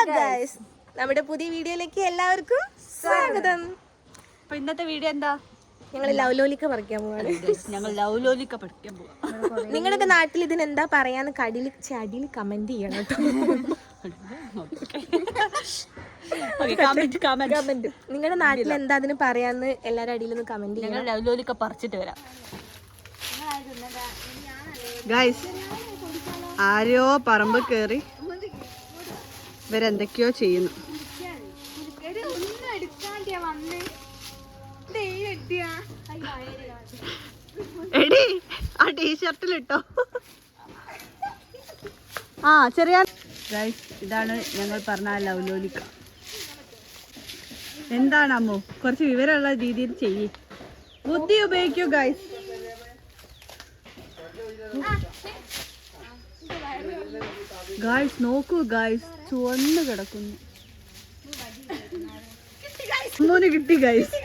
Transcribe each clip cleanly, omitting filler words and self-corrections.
Guys, നമ്മുടെ പുതിയ വീഡിയോയിലേക്ക് എല്ലാവർക്കും സ്വാഗതം. അപ്പൊ ഇന്നത്തെ വീഡിയോ എന്താ? ഞങ്ങൾ ലവ് ലോലിക്ക പറിക്കാൻ പോവാണ്. ഞങ്ങൾ ലവ് ലോലിക്ക പഠിക്കാൻ പോവാ. നിങ്ങളുടെ നാട്ടിൽ ഇതിന് എന്താ പറയാന്ന് അടിയിൽ കമന്റ് ചെയ്യണം കേട്ടോ. നിങ്ങളുടെ നാട്ടിൽ എന്താ അതിന് പറയാന്ന് എല്ലാരും അടിയിലൊന്ന് കമന്റ് ചെയ്യണം. ഞങ്ങൾ ലവ് ലോലിക്ക പറിച്ചിട്ട് വരാം. ഗൈസ്, ആരോ പറമ്പ് കേറി ഇവരെന്തൊക്കെയോ ചെയ്യുന്നു. എടി ആ ടീഷർട്ടിലിട്ടോ. ആ ചെറിയ ഗൈസ്, ഇതാണ് ഞങ്ങൾ പറഞ്ഞ ലവ് ലോലിക്ക. എന്താണ് അമ്മോ, കുറച്ച് വിവരമുള്ള രീതിയിൽ ചെയ്യേ, ബുദ്ധി ഉപയോഗിക്കൂ ഗൈസ്. ഗൈസ് നോക്കൂ ഗൈസ്, ചുവന്ന് കിടക്കുന്നു. അമ്മൂന് കിട്ടി ഗൈസ്.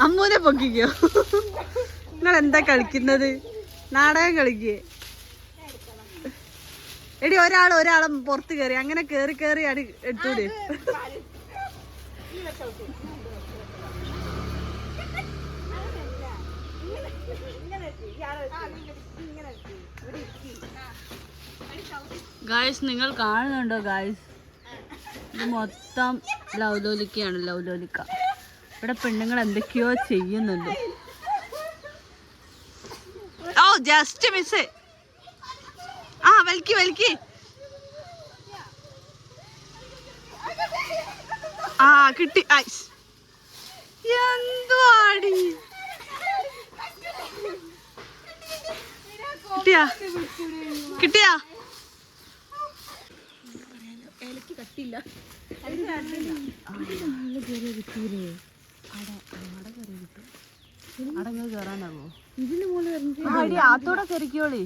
അമ്മൂനെ പൊക്കിക്കോ. നിങ്ങൾ എന്താ കളിക്കുന്നത്? നാടകം കളിക്കേ. എടി ഒരാളെ പുറത്ത് കയറി, അങ്ങനെ കേറി കേറി അടി എടുത്തൂടെ? ഗായ്സ്, നിങ്ങൾ കാണുന്നുണ്ടോ ഗായ്സ്? ഇത് മൊത്തം ലവ് ലോലിക്കയാണ്, ലവ് ലോലിക്ക. ഇവിടെ പെണ്ണുങ്ങൾ എന്തൊക്കെയോ ചെയ്യുന്നുണ്ട്. ഓ ജസ്റ്റ് മിസ്. ആ വലിക്ക് വലിക്ക്. ആ കിട്ടി. എന്തുവാടി കിട്ടിയാ കിട്ടിയാ? കട്ടില്ല. അടങ്ങ് കയറാനാവോ? ആത്തോടെ കയറിക്കോളി.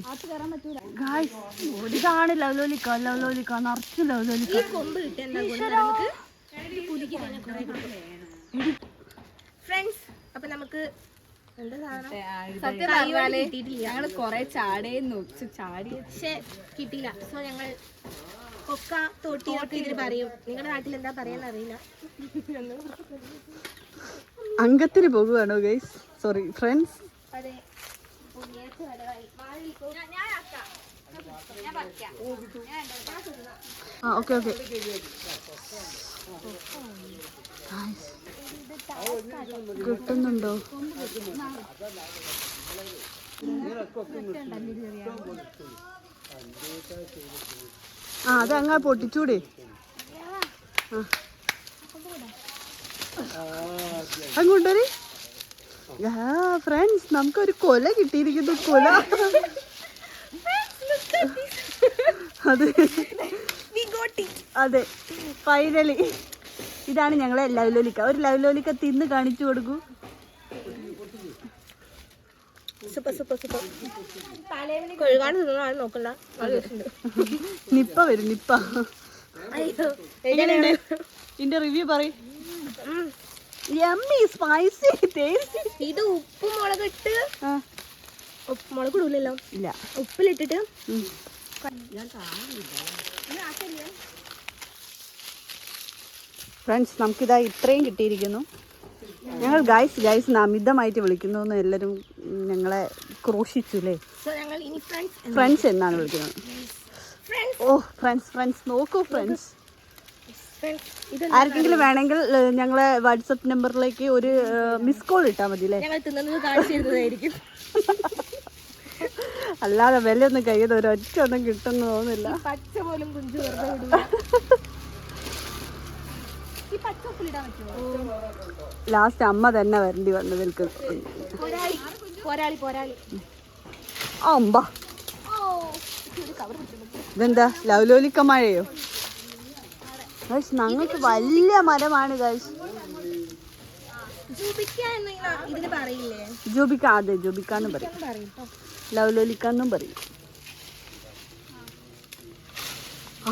ഇതാണ് ലവ് ലോലിക്ക. ലവ് ലോലിക്ക നിറച്ചു ലവ് ലോലിക്ക. ഫ്രണ്ട്സ്, അപ്പൊ നമുക്ക് സത്യം പറഞ്ഞാല് ഞങ്ങള് കൊറേ ചാടേ നോക്കി ചാടി, പക്ഷെ കിട്ടിയില്ല. സോ ഞങ്ങൾ കൊക്ക തോട്ടിയൊക്കെ ഇതിന് പറയും. നിങ്ങളുടെ നാട്ടിൽ എന്താ പറയാന്ന് അറിയില്ല. അംഗത്തിന് പോകുവാണോ ഗൈസ്? Sorry friends. അതെ, ആ ഓക്കെ ഓക്കെ. കിട്ടുന്നുണ്ടോ? ആ അത് അങ്ങ് പൊട്ടിച്ചൂടെ? അങ്ങോട്ടൊരു ഫ്രണ്ട്സ്, നമുക്കൊരു കൊല കിട്ടിയിരിക്കുന്നു. കൊല. അതെ അതെ, ഫൈനലി ഇതാണ് ഞങ്ങളെ ലവ് ലോലിക്ക. ഒരു ലവ് ലോലിക്ക തിന്ന് കാണിച്ചു കൊടുക്കൂ. നിപ്പ വരും, നിപ്പ. ഇതിന്റെ റിവ്യൂ പറയും. Yummy, spicy, tasty. ഇത് ഉപ്പ് മുളകിട്ട്, മുളക് ഇടൂലല്ലോ, ഇല്ല, ഉപ്പിലിട്ടിട്ട്. ഫ്രണ്ട്സ്, നമുക്കിതാ ഇത്രയും കിട്ടിയിരിക്കുന്നു. ഞങ്ങൾ ഗൈസ് അമിതമായിട്ട് വിളിക്കുന്നു എന്ന് എല്ലാവരും ഞങ്ങളെ ക്രോശിച്ചു അല്ലേ? ഫ്രണ്ട്സ് എന്നാണ് വിളിക്കുന്നത്. ഓ ഫ്രണ്ട്സ് നോക്കൂ ഫ്രണ്ട്സ്. ആർക്കെങ്കിലും വേണമെങ്കിൽ ഞങ്ങളെ വാട്സപ്പ് നമ്പറിലേക്ക് ഒരു മിസ് കോൾ ഇട്ടാൽ മതി അല്ലേ? അല്ലാതെ വിലയൊന്നും കയ്യിൽ ഒരൊറ്റ ഒന്നും കിട്ടുന്നു തോന്നുന്നില്ല. പച്ച പോലും കുഞ്ചു ലാസ്റ്റ് അമ്മ തന്നെ വരേണ്ടി വന്നു വിൽക്ക്. ഇതെന്താ ലവ് ലോലിക്ക മഴയോ? ഗൈസ്, ഞങ്ങൾക്ക് വലിയ മരമാണ് ഗൈസ്. ജൂബിക്ക, അതെ ജൂബിക്കാന്നും പറയും, ലവ് ലോലിക്കാന്നും പറയും.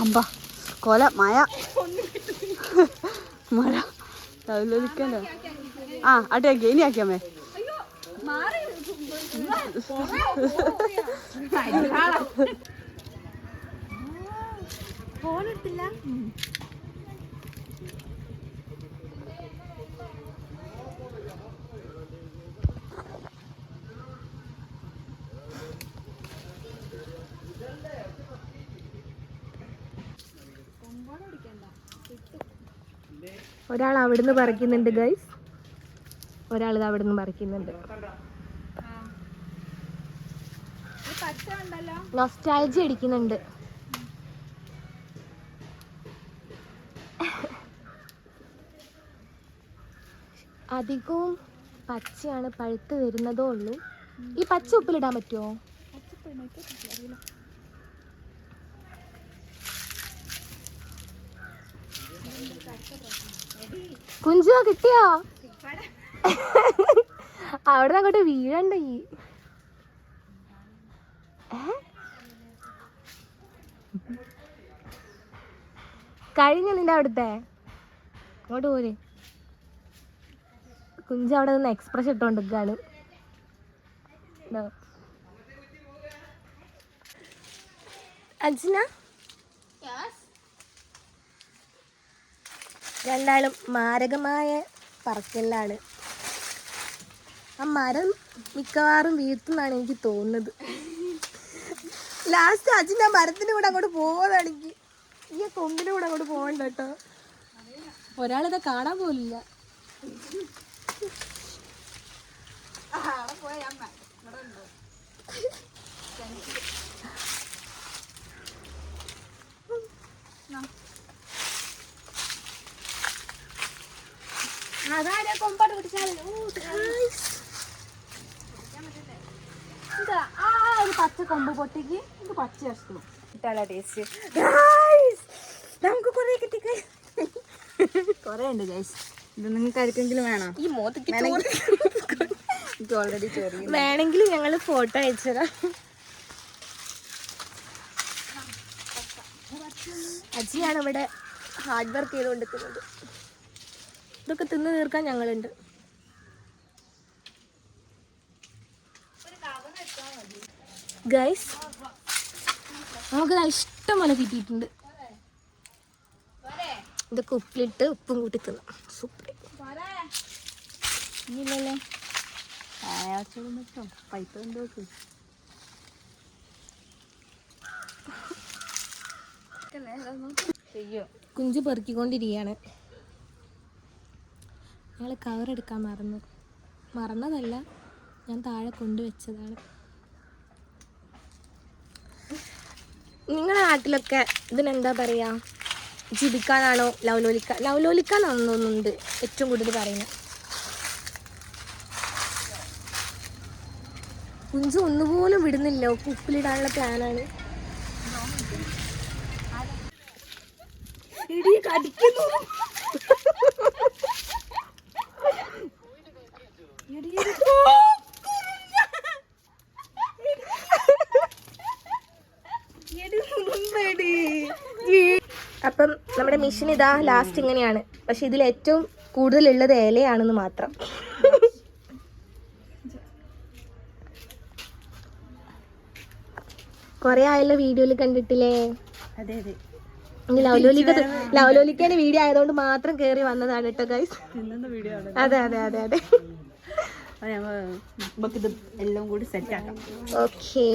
അമ്പ കൊല മഴ മഴ ലവ് ലോലിക്കല്ലോ. ആ അടിയാക്കി, ഇനി ആക്കിയമ്മേ. ഫോണെടുത്തില്ല. ഒരാൾ അവിടുന്ന് പറിക്കുന്നുണ്ട് ഗൈസ്, ഒരാൾ ഇത് അവിടുന്ന് പറിക്കുന്നുണ്ട്. നൊസ്റ്റാൾജി അടിക്കുന്നുണ്ട്. അധികവും പച്ചയാണ്, പഴുത്ത് വരുന്നതേ ഉള്ളൂ. ഈ പച്ച ഉപ്പിലിടാൻ പറ്റുമോ? കുഞ്ചോ കിട്ടിയോ? അവിടെ അങ്ങോട്ട് വീഴണ്ട. ഈ കഴിഞ്ഞ നിന്റെ അവിടുത്തെ അങ്ങോട്ട് പോരെ. കുഞ്ച് അവിടെ നിന്ന് എക്സ്പ്രഷൻ ഇട്ടോണ്ടിരിക്കാണ്. അജ്ന രണ്ടാളും മാരകമായ പറക്കലാണ്. ആ മരം മിക്കവാറും വീഴ്ത്തുന്നാണ് എനിക്ക് തോന്നുന്നത്. ലാസ്റ്റ് അജിന് ആ മരത്തിന്റെ കൂടെ അങ്ങോട്ട് പോകുന്നതാണ്. എനിക്ക് ഈ കൊമ്പിന്റെ കൂടെ അങ്ങോട്ട് പോകണ്ട കേട്ടോ. ഒരാളിത് കാണാൻ പോലില്ല. അതാരാ കൊമ്പാട്ട് പിടിച്ചാൽ ഒരു പച്ച കൊമ്പ് പൊട്ടിക്ക്. ഇത് പച്ച ഇഷ്ടം ടേസ്റ്റ്. നമുക്ക് കുറെ കിട്ടി, കുറെ ഉണ്ട് ഗൈസ്. ഇത് നിങ്ങൾക്ക് ആർക്കെങ്കിലും വേണോ? ഈ മോത്തിക്ക് ഓൾറെഡി ചോറി വേണമെങ്കിൽ ഞങ്ങൾ ഫോട്ടോ അയച്ചുതരാം. അജിയാണ് ഇവിടെ ഹാർഡ് വർക്ക് ചെയ്തുകൊണ്ടിരിക്കുന്നത്. ഇതൊക്കെ തിന്ന് തീർക്കാൻ ഞങ്ങളുണ്ട്. ഗൈസ് നമുക്ക് ഇഷ്ടം പോലെ കിട്ടിയിട്ടുണ്ട്. ഇതൊക്കെ ഉപ്പിലിട്ട് ഉപ്പും കൂട്ടി തിന്നാം. സൂപ്പർ. ഇല്ലല്ലേ പൈപ്പ് എന്തോക്ക് കുഞ്ചു പെറുക്കിക്കൊണ്ടിരിക്കുകയാണ്. ഞങ്ങൾ കവർ എടുക്കാൻ മറന്നതല്ല, ഞാൻ താഴെ കൊണ്ടുവച്ചതാണ്. നിങ്ങളുടെ നാട്ടിലൊക്കെ ഇതിനെന്താ പറയുക? ജിബിക്കാനാണോ ലവ്ലോലിക്കാനാണോ തോന്നുന്നുണ്ട് ഏറ്റവും കൂടുതൽ പറയുന്നത്. കുഞ്ചു ഒന്നുപോലും വിടുന്നില്ല. ഉപ്പിലിടാനുള്ള പ്ലാനാണ്. അപ്പം നമ്മുടെ മിഷൻ ഇതാ ലാസ്റ്റ് ഇങ്ങനെയാണ്. പക്ഷെ ഇതിൽ ഏറ്റവും കൂടുതലുള്ളത് ഇലയാണെന്ന് മാത്രം. കൊറേ ആയല്ലോ വീഡിയോയിൽ കണ്ടിട്ടില്ലേ? അതെ അതെ. ലവ്ലോലിക്കേന്റെ വീഡിയോ ആയതുകൊണ്ട് മാത്രം കേറി വന്നതാണ് കേട്ടോ ഗൈസ്. അതെ അതെ അതെ അതെ. നമുക്കിത് എല്ലാം കൂടി സെറ്റ് ആക്കാം. ഓക്കേ.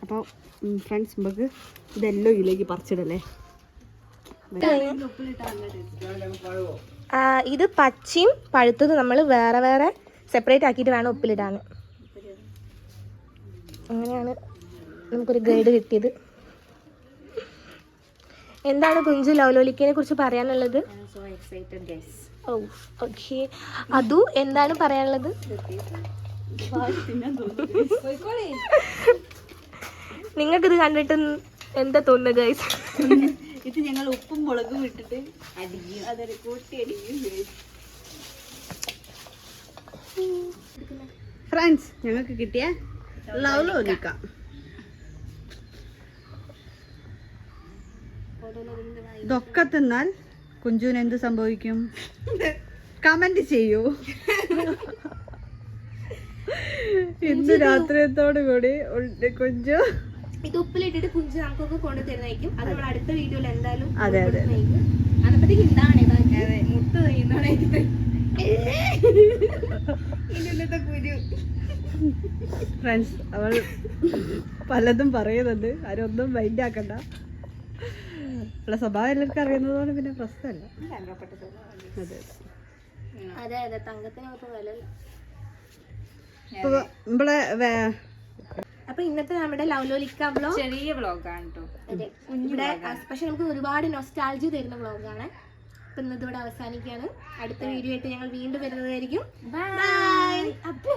അപ്പോൾ ഫ്രണ്ട്സ് നമുക്ക് ഇതെല്ലാം ഇതിലേക്ക് പറിച്ചിടല്ലേ. ഇത് പച്ചയും പഴുത്തത് നമ്മൾ വേറെ വേറെ സെപ്പറേറ്റ് ആക്കിയിട്ട് വേണം ഉപ്പിലിടാൻ. അങ്ങനെയാണ് നമുക്കൊരു ഗൈഡ് കിട്ടിയത്. എന്താണ് കുഞ്ചു ലവ്ലോലിക്കനെ കുറിച്ച് പറയാനുള്ളത്? ഓ ഓക്കെ. അതു എന്താണ് പറയാനുള്ളത്? നിങ്ങൾക്കിത് കണ്ടിട്ട് എന്താ തോന്നുന്നത് ഗൈസ്? ഇത് ഞങ്ങൾ ഉപ്പും മുളകും ഇട്ടിട്ട് അടിക്കും, അതൊരു കൂട്ടി അടിക്കും. ഫ്രണ്ട്സ് ഞങ്ങൾക്ക് കിട്ടിയ ലവ്ലോലിക്ക. ഇതൊക്കെ തിന്നാൽ കുഞ്ചുവിന് എന്ത് സംഭവിക്കും? കമന്റ് ചെയ്യൂ. ഇന്ന് രാത്രിയത്തോടു കൂടി കുഞ്ചു ഇത് ഉപ്പിലിട്ടിട്ട് കുഞ്ചു നമുക്കൊക്കെ കൊണ്ടു തരുന്നതായിരിക്കും. അത് നമ്മൾ അടുത്ത വീഡിയോയിൽ എന്തായാലും അതെ അന്നപ്പത്തേക്ക് എന്താണ് മുട്ട ചെയ്യുന്നതായിരിക്കും ഇന്നത്തെ കുരു. ഫ്രണ്ട്സ്, അവൾ പലതും പറയുന്നുണ്ട്, ആരും ഒന്നും മൈൻഡ് ആക്കണ്ട. ഉള്ള സ്വഭാവം എല്ലാവർക്കും അറിയുന്നതുകൊണ്ട് പിന്നെ പ്രശ്നമല്ല. അതെ അതെ, തങ്കത്തിനൊക്കെ വില. അപ്പൊ ഇന്നത്തെ നമ്മുടെ ലവ്ലോലിക്ക വ്ലോഗ് ചെറിയ വ്ളോഗാണ് കേട്ടോ. അതെ, ഇവിടെ പക്ഷെ നമുക്ക് ഒരുപാട് നൊസ്റ്റാൾജി തരുന്ന വ്ലോഗാണ്. അപ്പൊ ഇന്നത്തോടെ അവസാനിക്കുകയാണ്. അടുത്ത വീഡിയോ ആയിട്ട് ഞങ്ങൾ വീണ്ടും വരുന്നതായിരിക്കും. ബൈ.